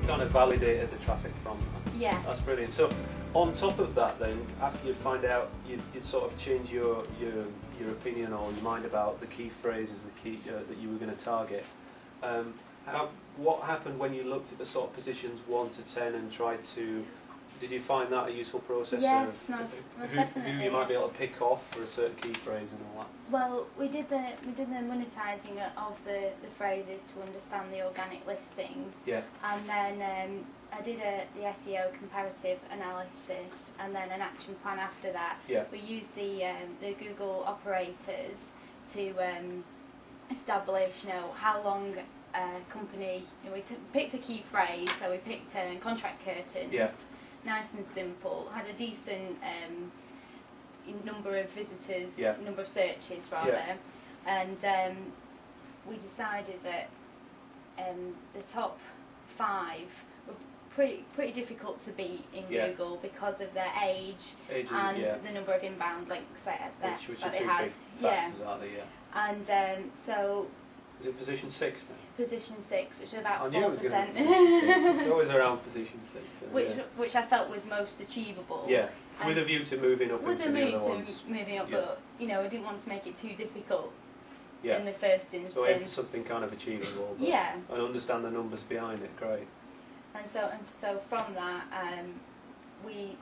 kind of validated the traffic from that. Yeah. That's brilliant. So on top of that then, after you'd find out, you'd sort of change your opinion or your mind about the key phrases, the key that you were going to target. What happened when you looked at the sort of positions 1 to 10 and tried to, did you find that a useful process? Yes, of most definitely. Who you might be able to pick off for a certain key phrase and all that? Well, we did the monetising of the phrases to understand the organic listings. Yeah. And then I did the SEO comparative analysis and then an action plan after that. Yeah. We used the Google operators to establish, how long a company. We picked a key phrase, so we picked contract curtains. Yeah. Nice and simple. Had a decent number of visitors, yeah. number of searches rather, yeah. and we decided that the top 5 were pretty difficult to beat in yeah. Google because of their age and yeah. the number of inbound links that which they two had. Big factors, are they? Yeah. And so. Was it position 6 then? Position 6, which is about 4%. I knew it was going to be position 6. It's always around position 6. So which I felt was most achievable. Yeah, with a view to moving up into the other ones. Moving up, yeah. but I didn't want to make it too difficult yeah. in the first instance. So aim for something kind of achievable. But yeah. And understand the numbers behind it. Great. And so from that, we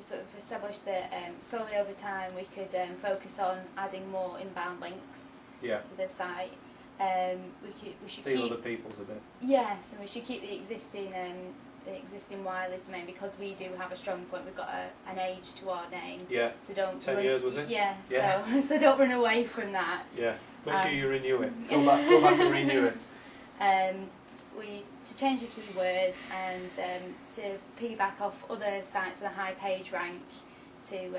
sort of established that slowly over time we could focus on adding more inbound links yeah. to the site. We should steal keep other people's a bit. Yes, and we should keep the existing wireless domain because we do have a strong point. We've got an age to our name. Yeah. So don't 10 years was it? Yeah. Yeah. So don't run away from that. Yeah. Make sure you renew it. Go back and renew it. To change the keywords and to piggyback off other sites with a high page rank to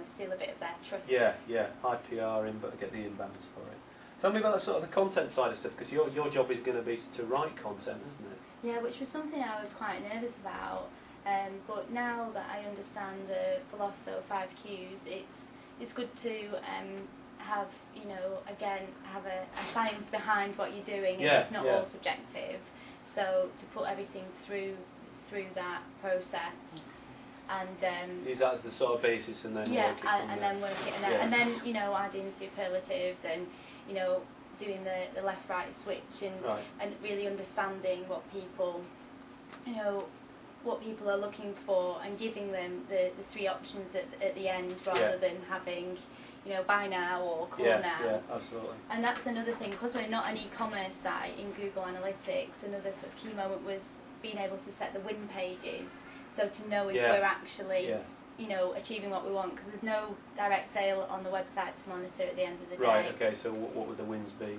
steal a bit of their trust. Yeah. Yeah. High PR in, but get the inbounds for it. Tell me about the sort of the content side of stuff, because your job is going to be to write content, isn't it? Yeah, which was something I was quite nervous about. But now that I understand the Veloso 5 Qs, it's good to have have a science behind what you're doing, and it's not all subjective. So to put everything through that process. And use that as the sort of basis, and then work it from there. Then work it, and then adding superlatives and doing the left right switch and really understanding what people are looking for and giving them the 3 options at the end rather than having buy now or call now. Yeah, absolutely. And that's another thing, because we're not an e-commerce site in Google Analytics. Another sort of key moment was being able to set the win pages, so to know if we're actually achieving what we want, because there's no direct sale on the website to monitor at the end of the day. Right, okay, so what would the wins be?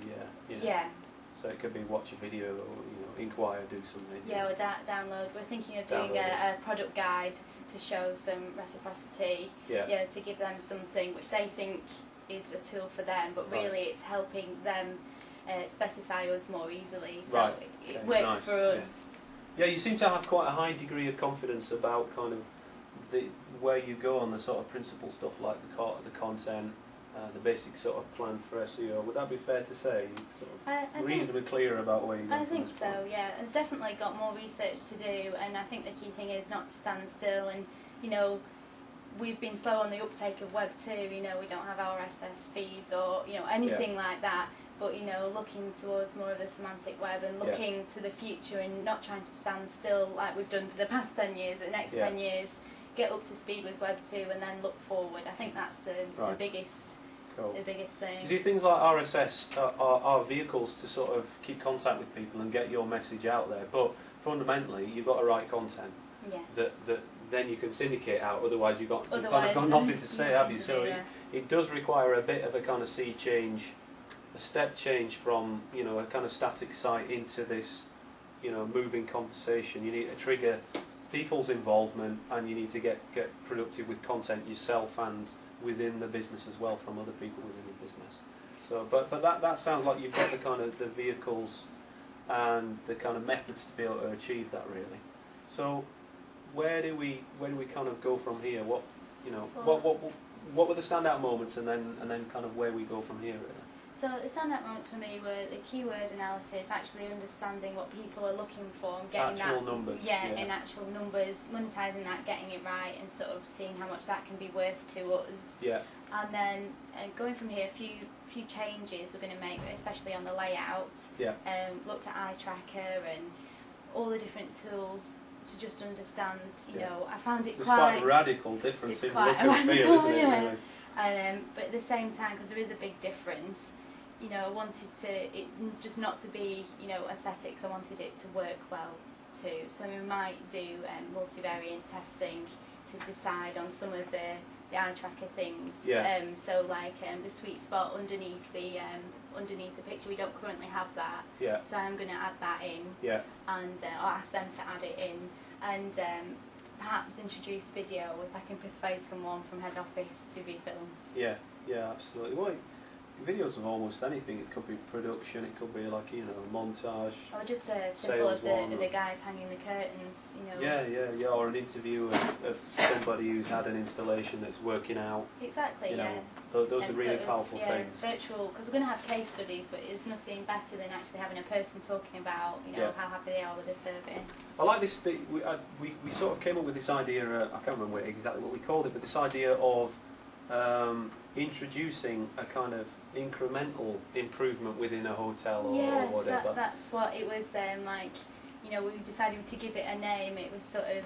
Yeah. So it could be watch a video or inquire, do something. Yeah, or download. We're thinking of doing a product guide to show some reciprocity, to give them something which they think is a tool for them, but really it's helping them specify us more easily, so it works for us. Yeah, you seem to have quite a high degree of confidence about kind of where you go on the sort of principal stuff like the content, the basic sort of plan for SEO. Would that be fair to say? Sort of reasonably clear about where you're going. I think so, yeah. I've definitely got more research to do, and I think the key thing is not to stand still. And we've been slow on the uptake of Web 2. We don't have RSS feeds or anything like that. But looking towards more of the semantic web and looking to the future and not trying to stand still like we've done for the past 10 years. The next 10 years, get up to speed with Web 2 and then look forward. I think that's the biggest. Cool. The biggest thing. You see, things like RSS are vehicles to sort of keep contact with people and get your message out there. But fundamentally, you've got to write content that then you can syndicate out. Otherwise, you've kind of got nothing to say, have you? So it does require a bit of a kind of sea change, a step change from a kind of static site into this moving conversation. You need to trigger people's involvement, and you need to get productive with content yourself and within the business as well, from other people within the business. So, but that sounds like you've got the kind of the vehicles and the kind of methods to be able to achieve that, really. So, where do we kind of go from here? What were the standout moments, and then kind of where we go from here, really? So the standout moments for me were the keyword analysis, actually understanding what people are looking for and getting actual numbers. Yeah, in actual numbers, monetising that, getting it right, and sort of seeing how much that can be worth to us. Yeah. And then going from here, a few changes we're going to make, especially on the layout. Yeah. Looked at eye tracker and all the different tools to just understand. You know, I found it quite radical difference in look and feel, isn't it? Yeah. Really? But at the same time, because there is a big difference, you know, I wanted it just not to be, you know, aesthetics. I wanted it to work well too. So we might do multivariate testing to decide on some of the eye tracker things. Yeah. So like the sweet spot underneath the picture, we don't currently have that. Yeah. So I'm going to add that in. Yeah. And I'll ask them to add it in, and perhaps introduce video if I can persuade someone from head office to be filmed. Yeah. Yeah. Absolutely. Well, videos of almost anything. It could be production. It could be like, you know, montage. Or just simple of the guys hanging the curtains, you know. Yeah. Or an interview of somebody who's had an installation that's working out. Exactly. You yeah. Know, those are really powerful things. Virtual, because we're going to have case studies, but it's nothing better than actually having a person talking about, you know, how happy they are with the service. I like this. We sort of came up with this idea. I can't remember exactly what we called it, but this idea of introducing a kind of incremental improvement within a hotel or whatever. That's what it was like. You know, we decided to give it a name. It was sort of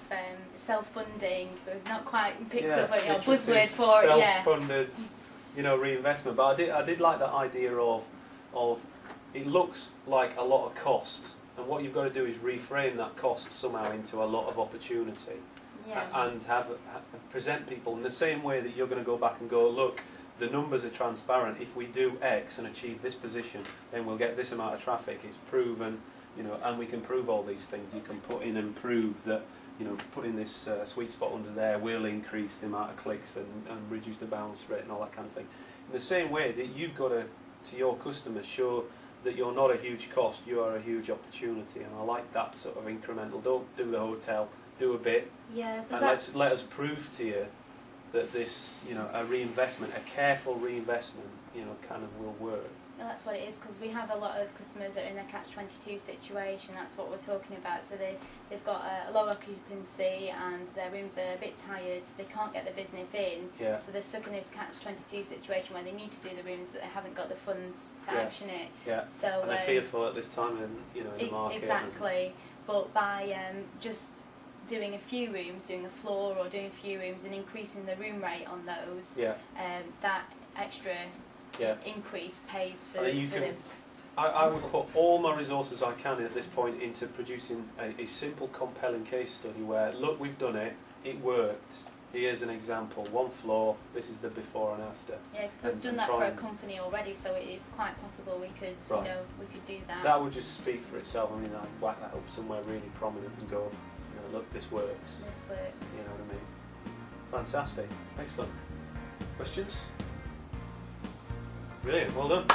self-funding. We've not quite picked up a buzzword for it. Self-funded, you know, reinvestment. But I did like that idea of it looks like a lot of cost, and what you've got to do is reframe that cost somehow into a lot of opportunity. Yeah. And present people in the same way that you're going to go back and go, look, the numbers are transparent. If we do X and achieve this position, then we'll get this amount of traffic. It's proven, you know, and we can prove all these things. You can put in and prove that, you know, putting this sweet spot under there will increase the amount of clicks and reduce the bounce rate and all that kind of thing. In the same way that you've got to your customers, show that you're not a huge cost, you are a huge opportunity. And I like that sort of incremental. Don't do the hotel, do a bit. Yeah, and let us prove to you that this, you know, a reinvestment, a careful reinvestment, you know, kind of will work. That's what it is, because we have a lot of customers that are in a catch-22 situation. That's what we're talking about. So they've got a low occupancy and their rooms are a bit tired, so they can't get the business in. Yeah. So they're stuck in this catch-22 situation where they need to do the rooms, but they haven't got the funds to action it. Yeah. So and they're fearful at this time, in the market. Exactly. But by just doing a few rooms, doing a floor or doing a few rooms, and increasing the room rate on those, that extra increase pays for them. I would put all my resources I can at this point into producing a simple, compelling case study where, look, we've done it, it worked. Here's an example, one floor, this is the before and after. Yeah, because we've done that for a company already, so it is quite possible we could, you know, we could do that. That would just speak for itself. I mean, I'd whack that up somewhere really prominent and go, you know, look, this works. This works. You know what I mean? Fantastic. Excellent. Questions? Brilliant. Well done.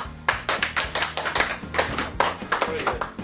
Very good.